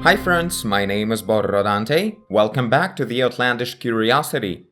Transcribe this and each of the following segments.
Hi friends, my name is Borrodante. Welcome back to the Outlandish Curiosity.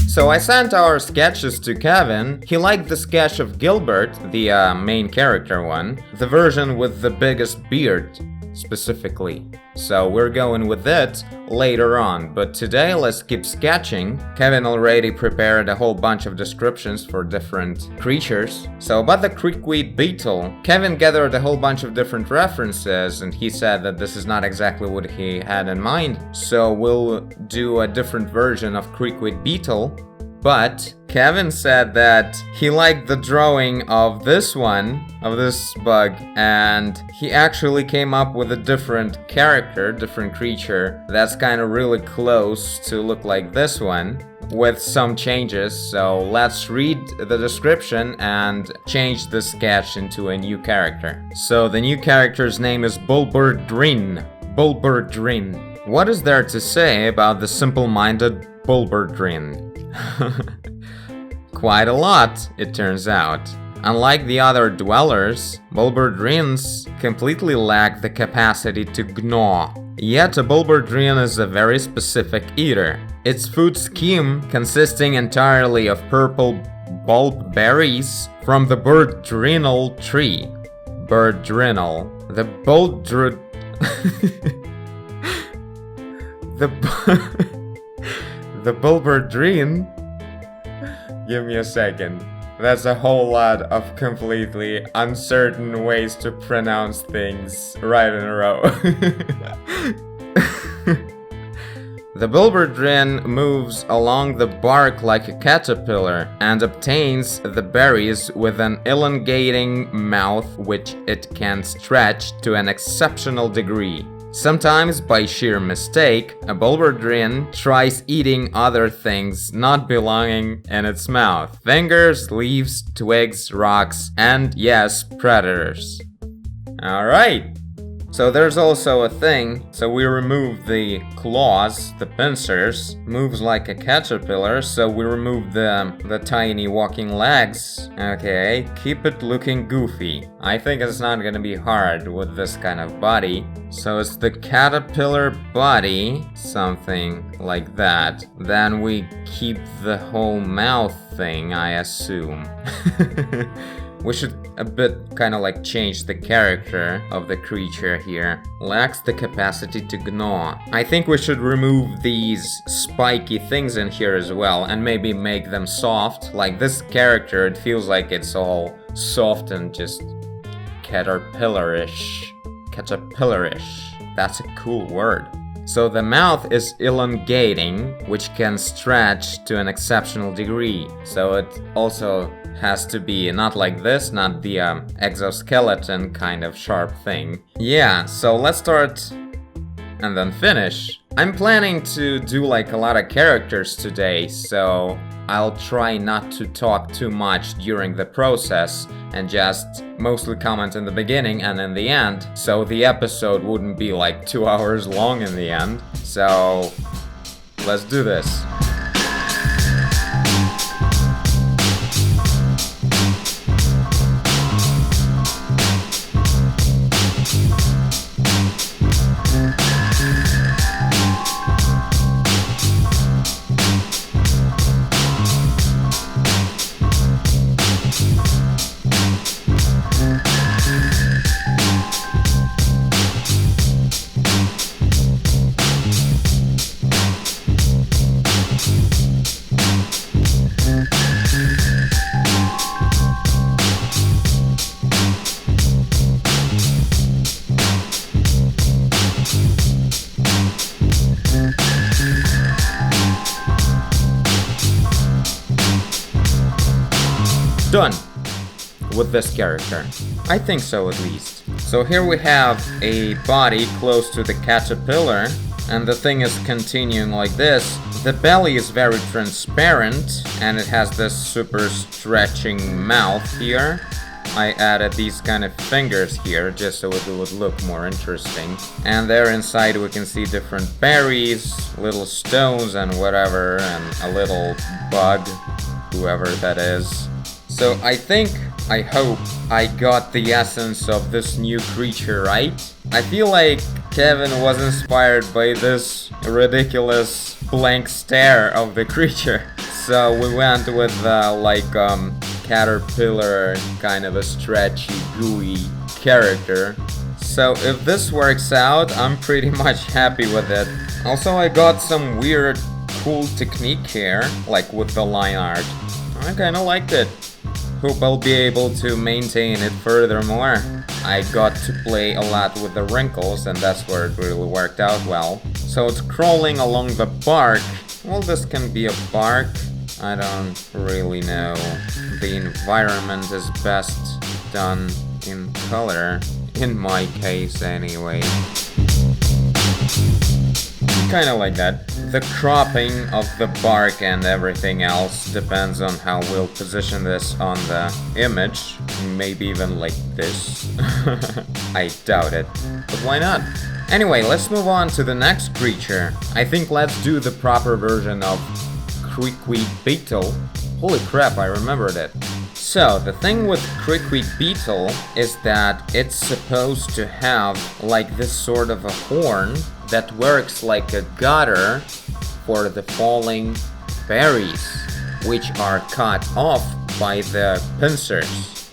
So I sent our sketches to Kevin. He liked the sketch of Gilbert, the main character one, the version with the biggest beard, specifically. So we're going with it later on, but today let's keep sketching. Kevin already prepared a whole bunch of descriptions for different creatures. So about the creekweed beetle, Kevin gathered a whole bunch of different references and he said that this is not exactly what he had in mind. So we'll do a different version of creekweed beetle. But Kevin said that he liked the drawing of this one, of this bug, and he actually came up with a different character, different creature that's kind of really close to look like this one, with some changes. So let's read the description and change the sketch into a new character. So the new character's name is Bird Rin. Bird Rin. What is there to say about the simple-minded Bird Rin? Quite a lot, it turns out. Unlike the other dwellers, Bird Rins completely lack the capacity to gnaw. Yet a Bird Rin is a very specific eater. Its food scheme consisting entirely of purple bulb berries from the Birdrinal tree. Birdrinal. The The Bird Rin. Give me a second. That's a whole lot of completely uncertain ways to pronounce things right in a row. The Bird Rin moves along the bark like a caterpillar and obtains the berries with an elongating mouth which it can stretch to an exceptional degree. Sometimes, by sheer mistake, a Bird Rin tries eating other things not belonging in its mouth. Fingers, leaves, twigs, rocks, and yes, predators. Alright. So there's also a thing, so we remove the claws, the pincers, moves like a caterpillar, so we remove the tiny walking legs. Okay, keep it looking goofy. I think it's not gonna be hard with this kind of body. So it's the caterpillar body, something like that. Then we keep the whole mouth thing, I assume. We should a bit kind of like change the character of the creature here. Lacks the capacity to gnaw. I think we should remove these spiky things in here as well and maybe make them soft. Like this character, it feels like it's all soft and just caterpillarish. Caterpillarish. That's a cool word. So the mouth is elongating, which can stretch to an exceptional degree. So it also has to be not like this, not the exoskeleton kind of sharp thing. Yeah, so let's start and then finish. I'm planning to do like a lot of characters today, so I'll try not to talk too much during the process and just mostly comment in the beginning and in the end, so the episode wouldn't be like 2 hours long in the end. So let's do this. Done with this character. I think so, at least. So here we have a body close to the caterpillar, and the thing is continuing like this. The belly is very transparent, and it has this super stretching mouth here. I added these kind of fingers here just so it would look more interesting. And there inside we can see different berries, little stones and whatever, and a little bug, whoever that is. So I think I hope I got the essence of this new creature right. I feel like Kevin was inspired by this ridiculous blank stare of the creature. So we went with caterpillar, kind of a stretchy, gooey character. So if this works out, I'm pretty much happy with it. Also, I got some weird, cool technique here, like with the line art. I kinda liked it. Hope I'll be able to maintain it furthermore. I got to play a lot with the wrinkles, and that's where it really worked out well. So it's crawling along the bark. Well, this can be a bark. I don't really know. The environment is best done in color, in my case anyway. Kinda like that. The cropping of the bark and everything else depends on how we'll position this on the image. Maybe even like this. I doubt it, but why not? Anyway, let's move on to the next creature. I think let's do the proper version of Beetle. Holy crap, I remembered it. So, the thing with Beetle is that it's supposed to have like this sort of a horn that works like a gutter for the falling berries, which are cut off by the pincers.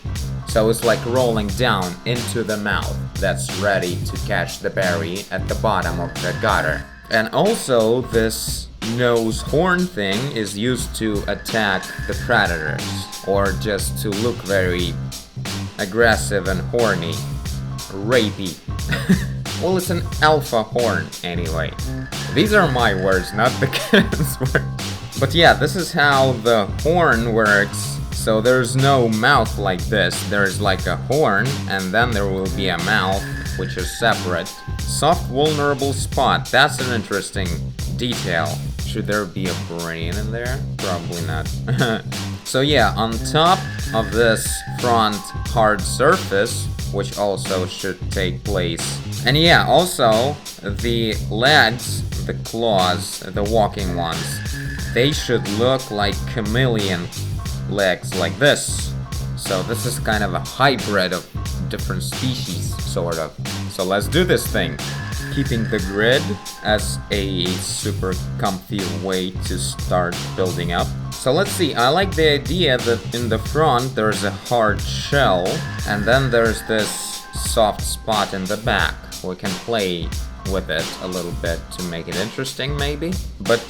So it's like rolling down into the mouth that's ready to catch the berry at the bottom of the gutter. And also this nose horn thing is used to attack the predators, or just to look very aggressive and horny, rapey. Well, it's an alpha horn anyway. These are my words, not the kid's words. But yeah, this is how the horn works. So there's no mouth like this. There's like a horn, and then there will be a mouth, which is separate. Soft vulnerable spot. That's an interesting detail. Should there be a brain in there? Probably not. So yeah, on top of this front hard surface, which also should take place. And yeah, also the legs, the claws, the walking ones, they should look like chameleon legs like this. So this is kind of a hybrid of different species, sort of. So let's do this thing. Keeping the grid as a super comfy way to start building up. So let's see, I like the idea that in the front there's a hard shell, and then there's this soft spot in the back. We can play with it a little bit to make it interesting maybe. But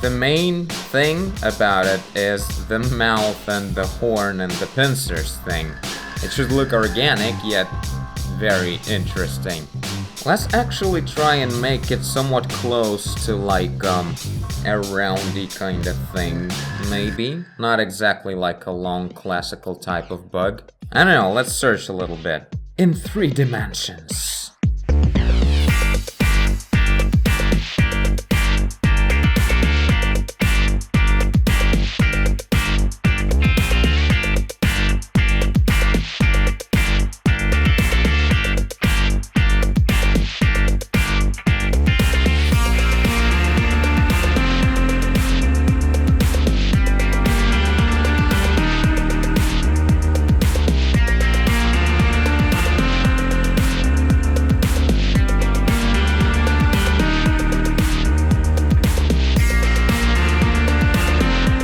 the main thing about it is the mouth and the horn and the pincers thing. It should look organic yet very interesting. Let's actually try and make it somewhat close to like a roundy kind of thing, maybe. Not exactly like a long classical type of bug. I don't know, let's search a little bit. In 3 dimensions.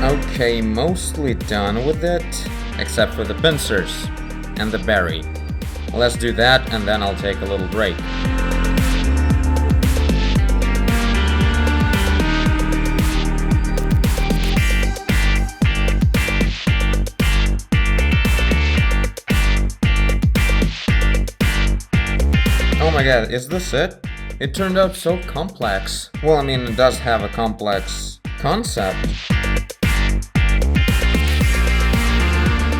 Okay, mostly done with it, except for the pincers and the berry. Let's do that and then I'll take a little break. Oh my god, is this it? It turned out so complex. Well, I mean, it does have a complex concept.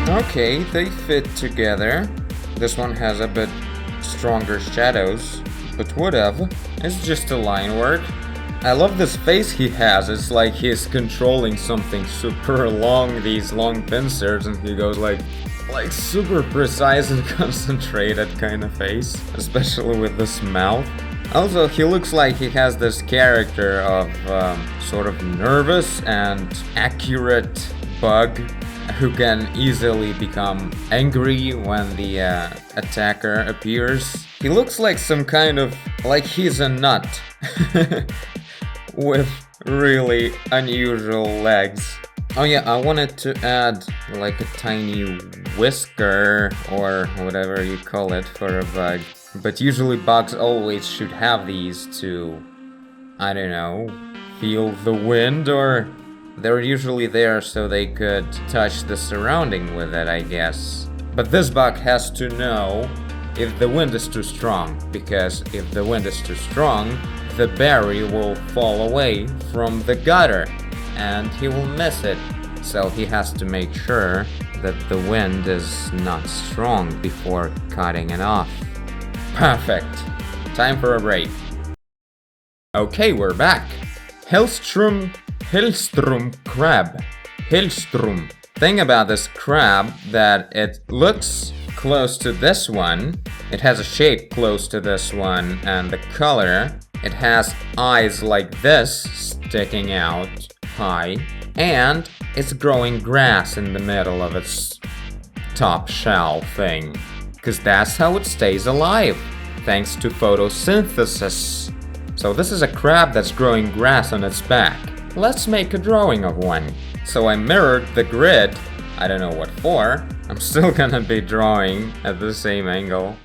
Okay, they fit together. This one has a bit stronger shadows, but whatever. It's just a line work. I love this face he has. It's like he's controlling something super long, these long pincers, and he goes like super precise and concentrated kind of face, especially with this mouth. Also, he looks like he has this character of sort of nervous and accurate bug who can easily become angry when the attacker appears. He looks like some kind of, like he's a nut with really unusual legs. Oh yeah, I wanted to add like a tiny whisker or whatever you call it for a bug. But usually bugs always should have these to, I don't know, feel the wind, or they're usually there so they could touch the surrounding with it, I guess. But this bug has to know if the wind is too strong, because if the wind is too strong, the berry will fall away from the gutter and he will miss it. So he has to make sure that the wind is not strong before cutting it off. Perfect. Time for a break. Okay, we're back. Hillstrom crab. Hillstrom. Thing about this crab that it looks close to this one. It has a shape close to this one, and the color. It has eyes like this sticking out high, and it's growing grass in the middle of its top shell thing. Because that's how it stays alive, thanks to photosynthesis. So this is a crab that's growing grass on its back. Let's make a drawing of one. So I mirrored the grid, I don't know what for. I'm still gonna be drawing at the same angle.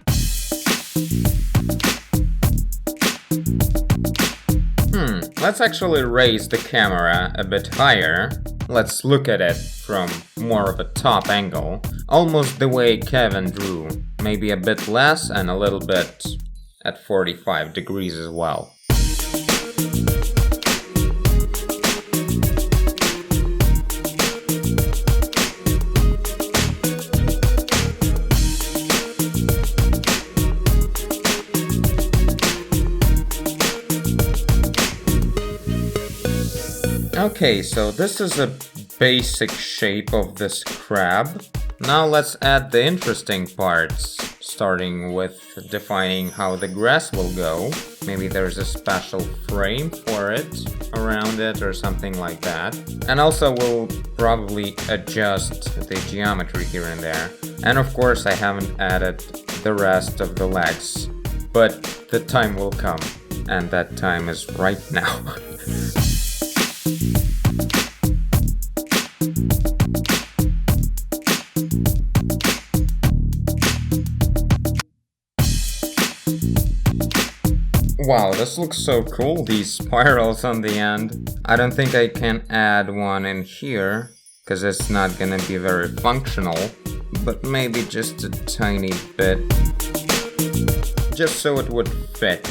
Let's actually raise the camera a bit higher. Let's look at it from more of a top angle. Almost the way Kevin drew. Maybe a bit less and a little bit at 45 degrees as well. Okay, so this is a basic shape of this crab. Now let's add the interesting parts, starting with defining how the grass will go. Maybe there's a special frame for it, around it, or something like that. And also we'll probably adjust the geometry here and there. And of course I haven't added the rest of the legs, but the time will come, and that time is right now. Wow, this looks so cool, these spirals on the end. I don't think I can add one in here, because it's not gonna be very functional, but maybe just a tiny bit, just so it would fit.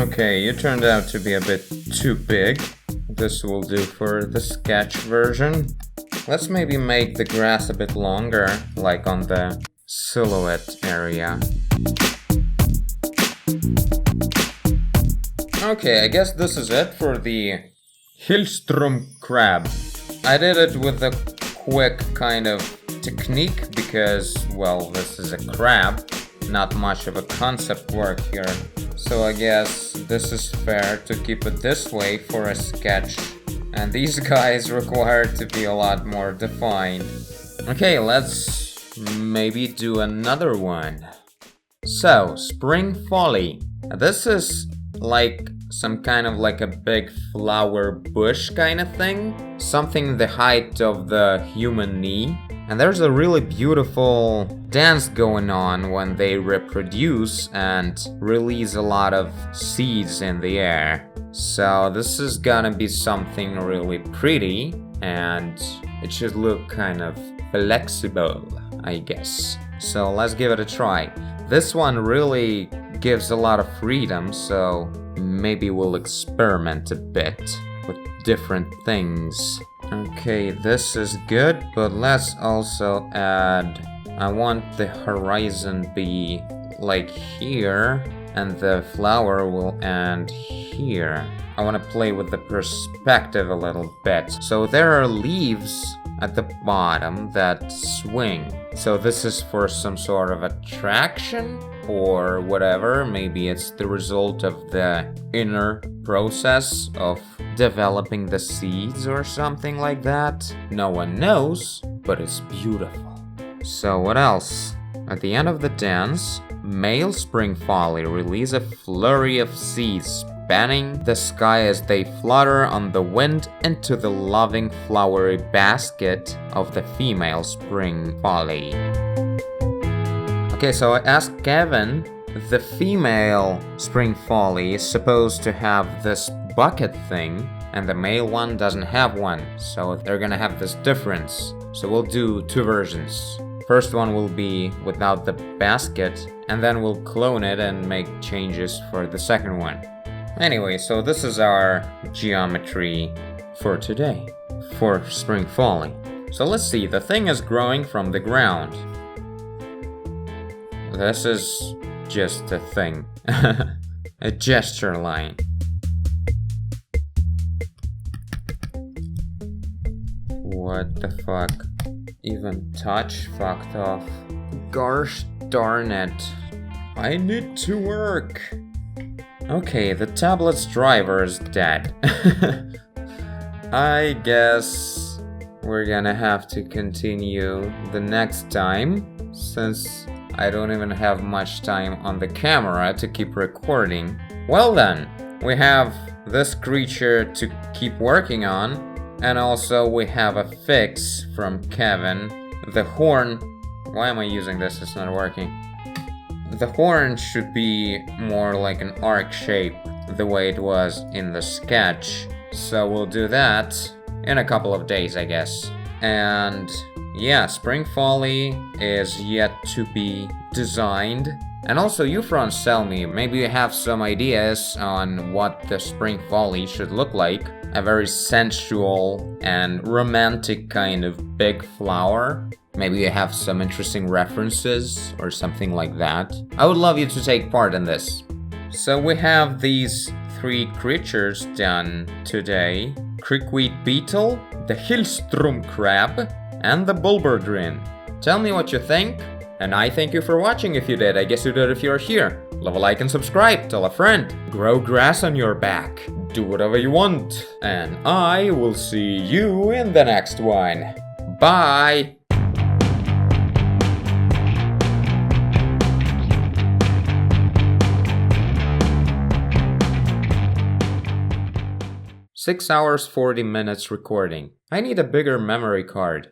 Okay, you turned out to be a bit too big. This will do for the sketch version. Let's maybe make the grass a bit longer, like on the silhouette area. Okay, I guess this is it for the Hillstrom crab. I did it with a quick kind of technique because, well, this is a crab. Not much of a concept work here. So I guess this is fair to keep it this way for a sketch. And these guys require to be a lot more defined. Okay, let's maybe do another one. So, Spring Folly. This is like some kind of like a big flower bush kind of thing. Something the height of the human knee. And there's a really beautiful dance going on when they reproduce and release a lot of seeds in the air. So this is gonna be something really pretty, and it should look kind of flexible, I guess. So let's give it a try. This one really gives a lot of freedom, so maybe we'll experiment a bit with different things. Okay, this is good, but let's also add... I want the horizon be like here, and the flower will end here. I want to play with the perspective a little bit. So there are leaves at the bottom that swing. So this is for some sort of attraction or whatever. Maybe it's the result of the inner process of developing the seeds or something like that. No one knows, but it's beautiful. So what else? At the end of the dance, male spring folly release a flurry of seeds spanning the sky as they flutter on the wind into the loving flowery basket of the female spring folly. Okay, so I asked Kevin, the female spring folly is supposed to have this bucket thing, and the male one doesn't have one, so they're gonna have this difference. So we'll do two versions. First one will be without the basket, and then we'll clone it and make changes for the second one. Anyway, so this is our geometry for today, for spring folly. So let's see, the thing is growing from the ground. This is just a thing, a gesture line. What the fuck? Even touch fucked off. Gosh darn it. I need to work. Okay, the tablet's driver is dead. I guess we're gonna have to continue the next time, since I don't even have much time on the camera to keep recording. Well then, we have this creature to keep working on. And also we have a fix from Kevin. The horn... Why am I using this? It's not working. The horn should be more like an arc shape, the way it was in the sketch. So we'll do that in a couple of days, I guess. And yeah, Spring Folly is yet to be designed. And also, you friends tell me, maybe you have some ideas on what the Spring Folly should look like. A very sensual and romantic kind of big flower. Maybe you have some interesting references or something like that. I would love you to take part in this. So we have these three creatures done today. Creekweed Beetle, the Hillstrom Crab, and the Bird Rin. Tell me what you think. And I thank you for watching if you did. I guess you did if you're here. Leave a like and subscribe. Tell a friend. Grow grass on your back. Do whatever you want. And I will see you in the next one. Bye! "6 hours 40 minutes recording. I need a bigger memory card.